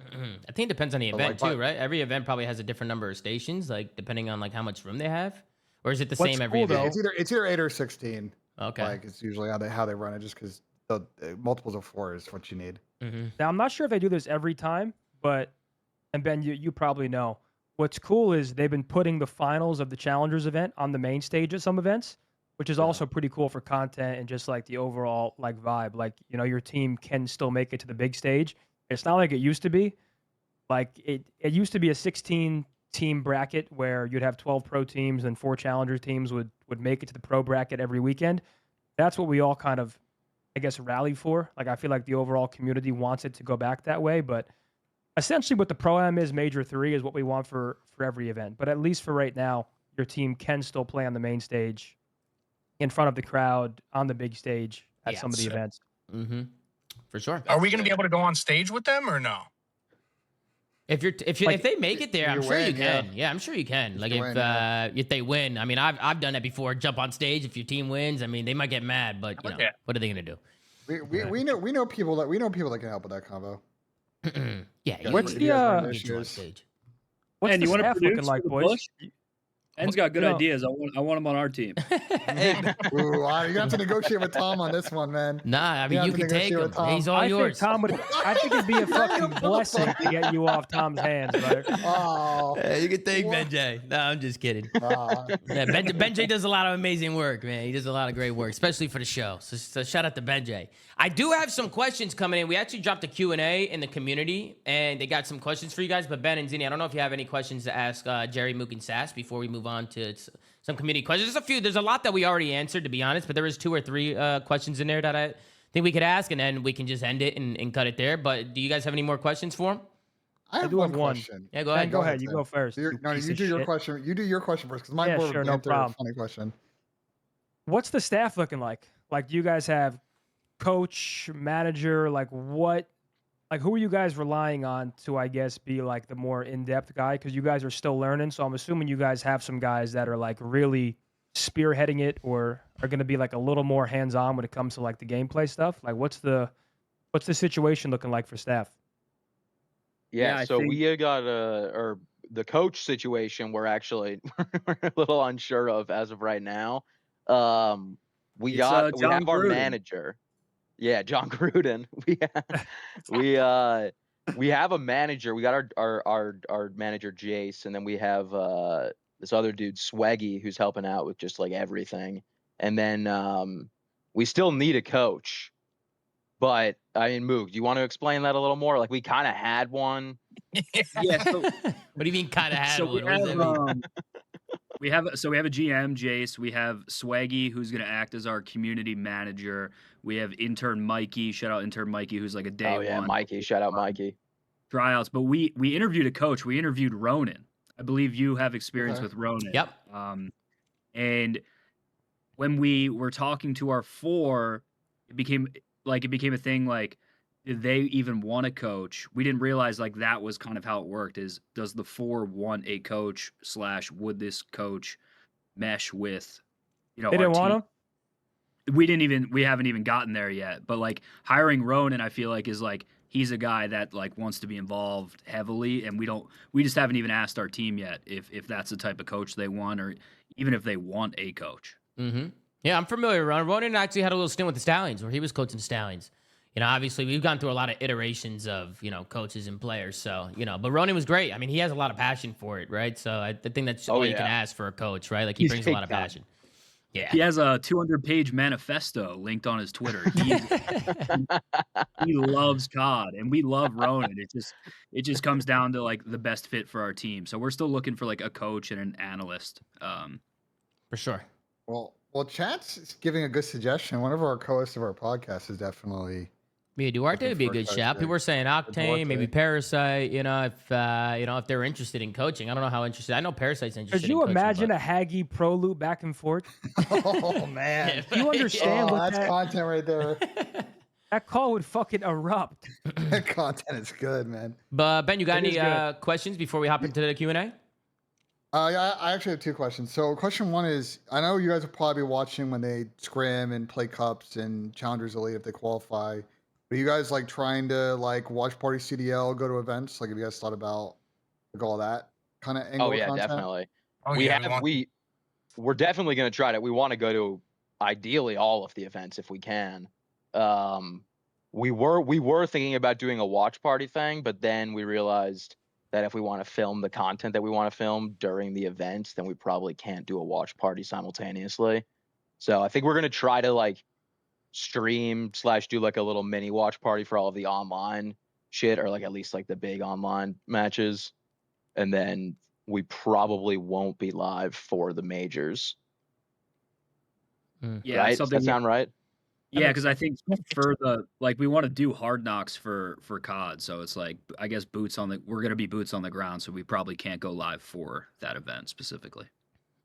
I think it depends on the event too, right? Every event probably has a different number of stations, like depending on like how much room they have, or is it the same every event? It's either 8 or 16. Okay, like it's usually how they run it, just because the multiples of 4 is what you need. Now I'm not sure if they do this every time, but and Ben, you probably know. What's cool is they've been putting the finals of the Challengers event on the main stage at some events, which is also pretty cool for content and just like the overall like vibe. Like, you know, your team can still make it to the big stage. It's not like it used to be. Like it used to be a 16 team bracket where you'd have 12 pro teams and 4 challenger teams would make it to the pro bracket every weekend. That's what we all kind of, I guess, rally for. Like I feel like the overall community wants it to go back that way, but essentially what the Pro-Am is, Major 3 is what we want for every event. But at least for right now, your team can still play on the main stage in front of the crowd on the big stage at some of the events. For sure. Are we going to be able to go on stage with them or no? If they make it there, I'm sure you can. Yeah, I'm sure you can. Like if they win, I mean, I've done that before. Jump on stage if your team wins. I mean, they might get mad, but you know, what are they gonna do? We know people that can help with that combo. Yeah. What's the stage? What's the you want to staff looking like, boys? Ben's got good ideas. I want him on our team. Ooh, you're gonna have to negotiate with Tom on this one, man. Nah, I mean you can take him. He's all yours. I think it'd be a fucking blessing to get you off Tom's hands, brother. Oh, you can take Benj. No, I'm just kidding. Benj does a lot of amazing work, man. He does a lot of great work, especially for the show. So shout out to Benj. I do have some questions coming in. We actually dropped a Q&A in the community, and they got some questions for you guys. But Ben and Zinni, I don't know if you have any questions to ask Jerry, Mook, and Sass before we move on to some community questions. There's a lot that we already answered, to be honest, but there was 2 or 3 questions in there that I think we could ask, and then we can just end it and cut it there. But do you guys have any more questions for him? I have one question. Yeah, go ahead. Go ahead. You go first. You do your question. You do your question first, because mine sure, no problem. Funny question. What's the staff looking like? Like, do you guys have coach, manager? Like, what? Like, who are you guys relying on to, I guess, be like the more in-depth guy? Because you guys are still learning, so I'm assuming you guys have some guys that are like really spearheading it, or are going to be like a little more hands-on when it comes to like the gameplay stuff. Like, what's the situation looking like for staff? Yeah, so we got the coach situation we're actually we're a little unsure of as of right now. We have our manager. Yeah, John Gruden. We we have a manager. We got our manager Jace, and then we have this other dude Swaggy who's helping out with just like everything. And then we still need a coach. But I mean, Mook, do you want to explain that a little more? Like we kind of had one. Yeah. So, What do you mean kind of had so one? What does that mean? we have a GM, Jace. We have Swaggy, who's going to act as our community manager. We have intern Mikey. Shout out intern Mikey, who's like a day one. Mikey. Shout out Mikey. Tryouts. But we interviewed a coach. We interviewed Ronan. I believe you have experience with Ronan. Yep. And when we were talking to our 4, it became a thing like, did they even want a coach? We didn't realize like that was kind of how it worked. Is does the 4 want a coach / would this coach mesh with, They didn't want him? We haven't even gotten there yet. But like hiring Ronan, I feel like is like he's a guy that like wants to be involved heavily, and we just haven't even asked our team yet if that's the type of coach they want, or even if they want a coach. Mm-hmm. Yeah, I'm familiar with Ronan. Ronan actually had a little stint with the Stallions where he was coaching the Stallions. You know, obviously we've gone through a lot of iterations of, you know, coaches and players. So, you know, but Ronan was great. I mean, he has a lot of passion for it, right? So I think that's all you can ask for a coach, right? Like he brings a lot of passion. Yeah. He has a 200-page manifesto linked on his Twitter. He loves COD, and we love Ronan. It just comes down to like the best fit for our team. So we're still looking for like a coach and an analyst. For sure. Well, chat's giving a good suggestion. One of our co-hosts of our podcast is definitely Mia Duarte would be a good shout. People were saying Octane, maybe Parasite. You know, if they're interested in coaching, I don't know how interested. I know Parasite's interested. Could you imagine a Haggy pro loop back and forth? Oh man, Do you understand what that's content right there. That call would fucking erupt. That content is good, man. But Ben, you got any questions before we hop into the Q&A? Yeah, I actually have 2 questions. So question 1 is, I know you guys will probably be watching when they scrim and play cups and challengers elite if they qualify. Are you guys like trying to like watch party CDL, go to events? Like, have you guys thought about like all that kind of angle? Oh yeah, content? definitely. Oh, We're definitely going to try to. We want to go to ideally all of the events if we can. We were thinking about doing a watch party thing, but then we realized that if we want to film the content that we want to film during the events, then we probably can't do a watch party simultaneously. So I think we're going to try to like stream / do like a little mini watch party for all of the online shit, or like at least like the big online matches. And then we probably won't be live for the majors. Yeah, right? Does that sound right? Yeah, because I think for the we want to do hard knocks for COD, so it's like I guess we're gonna be boots on the ground, so we probably can't go live for that event specifically.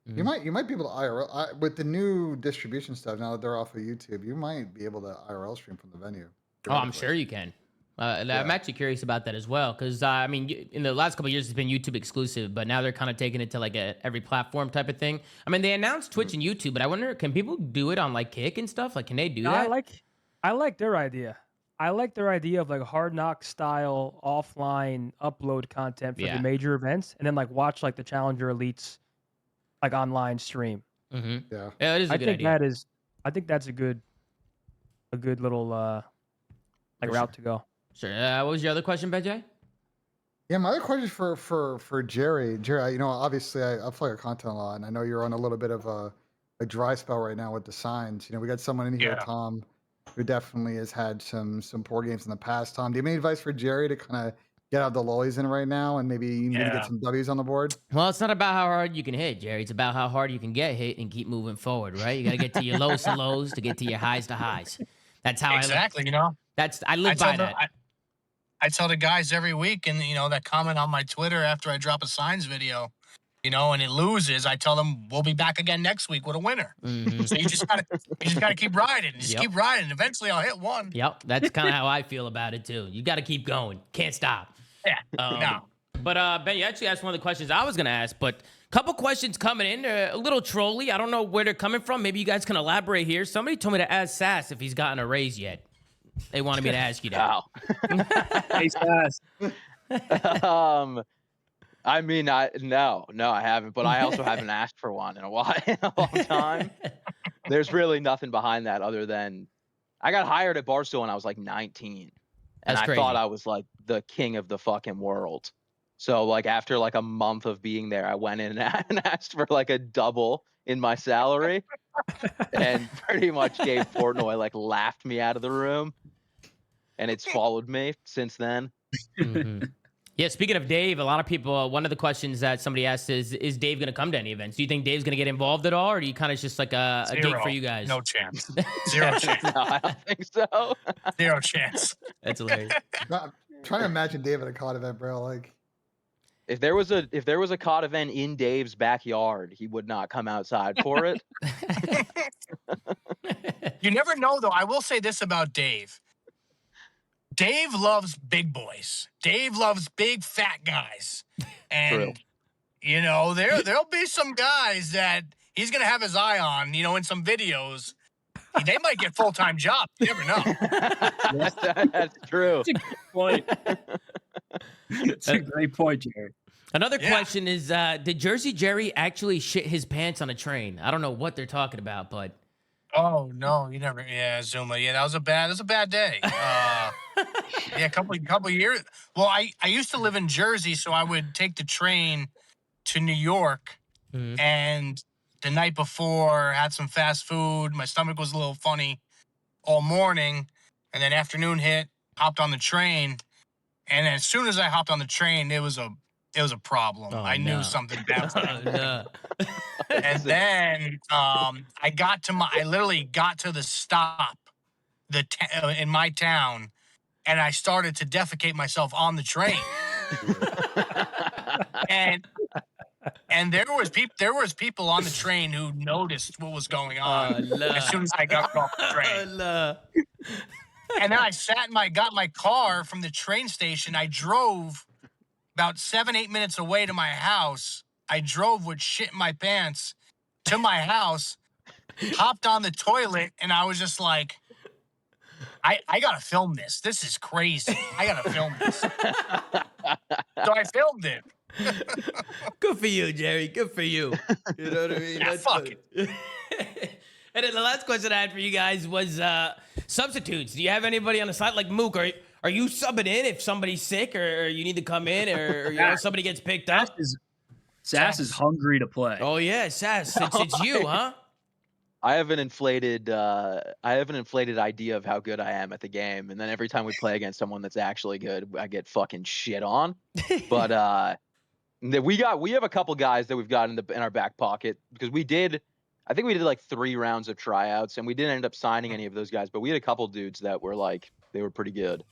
You might be able to IRL with the new distribution stuff now that they're off of YouTube. You might be able to IRL stream from the venue. Oh, I'm sure you can. I'm actually curious about that as well, because I mean, in the last couple of years, it's been YouTube exclusive, but now they're kind of taking it to like every platform type of thing. I mean, they announced Twitch and YouTube, but I wonder, can people do it on like Kick and stuff? Like, can they do that? I like their idea. I like their idea of like hard knock style offline upload content for the major events, and then like watch like the Challenger Elites like online stream. Mm-hmm. Yeah, it is a good idea. I think that's a good little route to go. Sure. What was your other question, Benj? Yeah, my other question for Jerry. Jerry, you know, obviously I play your content a lot, and I know you're on a little bit of a dry spell right now with the signs. You know, we got someone in here, Tom, who definitely has had some poor games in the past. Tom, do you have any advice for Jerry to kind of get out the low he's in right now and maybe get some W's on the board? Well, it's not about how hard you can hit, Jerry. It's about how hard you can get hit and keep moving forward, right? You got to get to your lows to lows to get to your highs to highs. That's how exactly. You know, I live by that. I tell the guys every week, and you know, that comment on my Twitter after I drop a signs video, you know, and it loses, I tell them we'll be back again next week with a winner. Mm-hmm. So you just gotta keep riding. Keep riding. Eventually, I'll hit one. Yep, that's kind of how I feel about it too. You got to keep going. Can't stop. Yeah. No. But Ben, you actually asked one of the questions I was gonna ask, but a couple questions coming in. They're a little trolly. I don't know where they're coming from. Maybe you guys can elaborate here. Somebody told me to ask Sass if he's gotten a raise yet. They wanted me to ask you that. Hey, Sass. I mean, no, I haven't, but I also haven't asked for one in a while, in a long time. There's really nothing behind that other than I got hired at Barstool when I was like 19. and That's I crazy. thought I was like the king of the fucking world. So like after like a month of being there, I went in and asked for like a double in my salary, and pretty much gave Portnoy like laughed me out of the room, and it's followed me since then. Yeah, speaking of Dave, a lot of people, one of the questions that somebody asked is Dave going to come to any events? Do you think Dave's going to get involved at all, or do you kind of just like a gig for you guys? No chance. Zero chance. No, I don't think so. Zero chance. That's hilarious. I'm trying to imagine Dave at a COD event, bro. Like, If there was a COD event in Dave's backyard, he would not come outside for it. You never know, though. I will say this about Dave. Dave loves big boys. Dave loves big fat guys. And, you know, there'll be some guys that he's going to have his eye on, you know, in some videos. They might get full-time jobs. You never know. That's true. That's a good point. That's a great point, Jared. Another question is, did Jersey Jerry actually shit his pants on a train? I don't know what they're talking about, but... Oh, no, you never. Yeah, ZooMaa. Yeah, that was a bad day. Yeah, a couple years. Well, I used to live in Jersey, so I would take the train to New York, and the night before had some fast food. My stomach was a little funny all morning, and then afternoon hit, hopped on the train, and as soon as I hopped on the train, it was a problem. Oh, I knew something bad was Oh, no. And then I literally got to the stop in my town, and I started to defecate myself on the train. and there was people on the train who noticed what was going on as soon as I got off the train. And then I got my car from the train station. I drove about 7-8 minutes away to my house. I drove with shit in my pants to my house, hopped on the toilet, and I was just like, I gotta film this. This is crazy. I gotta film this. So I filmed it. Good for you, Jerry. Good for you. You know what I mean? Yeah, fuck it. And then the last question I had for you guys was substitutes. Do you have anybody on the side like Mook? Are you subbing in if somebody's sick or you need to come in or you know, somebody gets picked up? Sass is hungry to play. Oh yeah, Sass. It's you, huh? I have an inflated idea of how good I am at the game, and then every time we play against someone that's actually good, I get fucking shit on. But we have a couple guys that we've got in our back pocket because I think we did like 3 rounds of tryouts, and we didn't end up signing any of those guys, but we had a couple dudes that were like they were pretty good.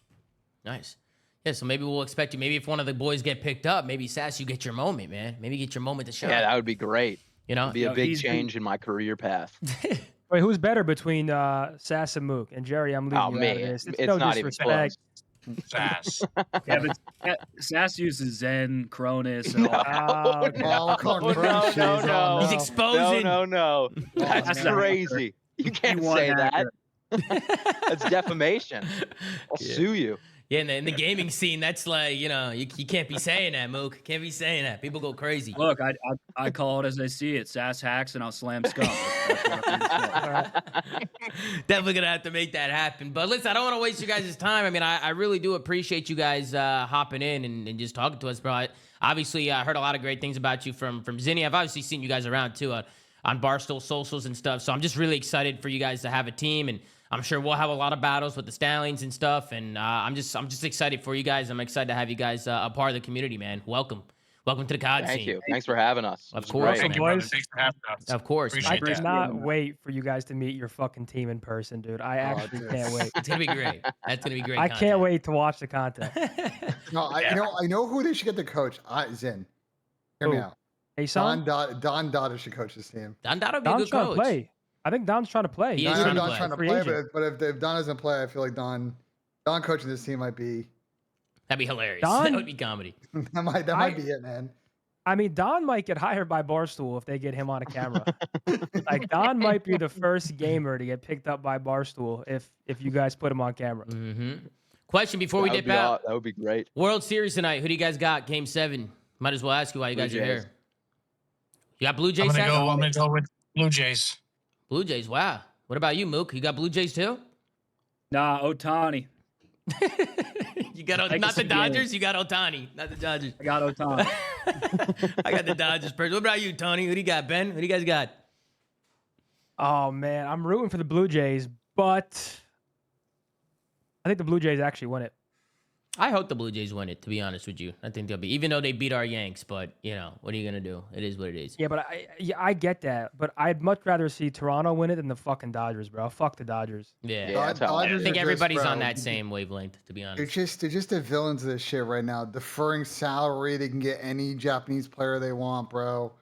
Nice. Yeah, so maybe we'll expect you. Maybe if one of the boys get picked up, maybe Sass, you get your moment, man. Maybe get your moment to show. Yeah, that would be great. You know, it'd be a big change in my career path. Wait, who's better between Sass and Mook? And Jerry, I'm leaving you out of this. It's no not even close. Sass. Yeah, but Sass uses Zen, Cronus, and all that. No. He's exposing. No. That's crazy. You can't say that. That's defamation. I'll sue you. Yeah, in the gaming scene, that's like, you know, you can't be saying that, Mook. Can't be saying that. People go crazy. Look, I call it as I see it. Sass hacks and I'll slam scum. Definitely gonna have to make that happen. But listen, I don't want to waste you guys' time. I mean, I really do appreciate you guys hopping in and just talking to us, bro. Obviously, I heard a lot of great things about you from Zinni. I've obviously seen you guys around too on Barstool socials and stuff. So I'm just really excited for you guys to have a team, and I'm sure we'll have a lot of battles with the Stallions and stuff. And I'm just excited for you guys. I'm excited to have you guys a part of the community, man. Welcome to the COD scene. Thank you. Thanks for having us. Of course. Thank you, brother. Thanks for having us. Of course. I cannot wait for you guys to meet your fucking team in person, dude. I actually can't wait. It's gonna be great. That's gonna be great. I can't wait to watch the content. No, I know who they should get to coach. Zen. Hear me Who? out. Hey, son. Don Dada should coach this team. Don Dada would be a Don's good trying coach. to play. I think Don's trying to play. He I is know trying to Don's play. trying to Free play, agent. but if Don doesn't play, I feel like Don coaching this team might be That'd be hilarious. Don- That would be comedy. that might be it, man. I mean, Don might get hired by Barstool if they get him on a camera. Like, Don might be the first gamer to get picked up by Barstool if you guys put him on camera. Mm-hmm. Question before we dip out. That would be great. World Series tonight. Who do you guys got? Game 7. Might as well ask you why you guys are here. You got Blue Jays? I'm gonna go with Blue Jays. Blue Jays. Wow. What about you, Mook? You got Blue Jays too? Nah, Otani. You got not the Dodgers. You got Ohtani, not the Dodgers. I got Ohtani. I got the Dodgers. What about you, Tony? Who do you got, Ben? Who do you guys got? Oh man, I'm rooting for the Blue Jays, but I think the Blue Jays actually win it. I hope the Blue Jays win it, to be honest with you. I think they'll be, even though they beat our Yanks, but, you know, what are you going to do? It is what it is. Yeah, but I get that. But I'd much rather see Toronto win it than the fucking Dodgers, bro. Fuck the Dodgers. Yeah. I think everybody's on that same wavelength, to be honest. They're just the villains of this shit right now. Deferring salary. They can get any Japanese player they want, bro.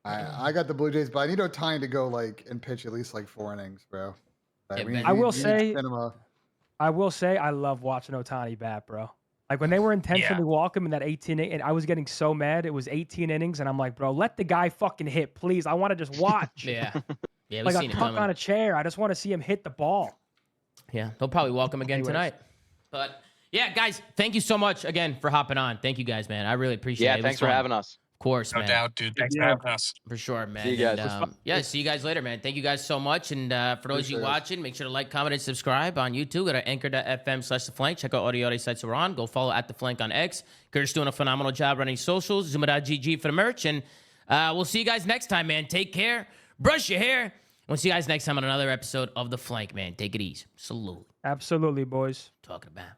I got the Blue Jays, but I need Ohtani to go, like, and pitch at least, like, 4 innings, bro. I will say, I love watching Ohtani bat, bro. Like when they were intentionally walking in that 18 and I was getting so mad. It was 18 innings, and I'm like, bro, let the guy fucking hit, please. I want to just watch. Yeah, like a tuck on a chair. I just want to see him hit the ball. Yeah, they'll probably walk him again tonight. But yeah, guys, thank you so much again for hopping on. Thank you guys, man. I really appreciate it. Yeah, thanks for having us. Of course, man. No doubt, dude. Thanks for having us. For sure, man. See you guys. And, see you guys later, man. Thank you guys so much. And for those of you watching, make sure to like, comment, and subscribe on YouTube. Go to anchor.fm/theflank. Check out all the audio sites we're on. Go follow @theflank on X. Kurt's doing a phenomenal job running socials. ZOOMAA.gg for the merch. And we'll see you guys next time, man. Take care. Brush your hair. We'll see you guys next time on another episode of The Flank, man. Take it easy. Salute. Absolutely, boys. Talking about.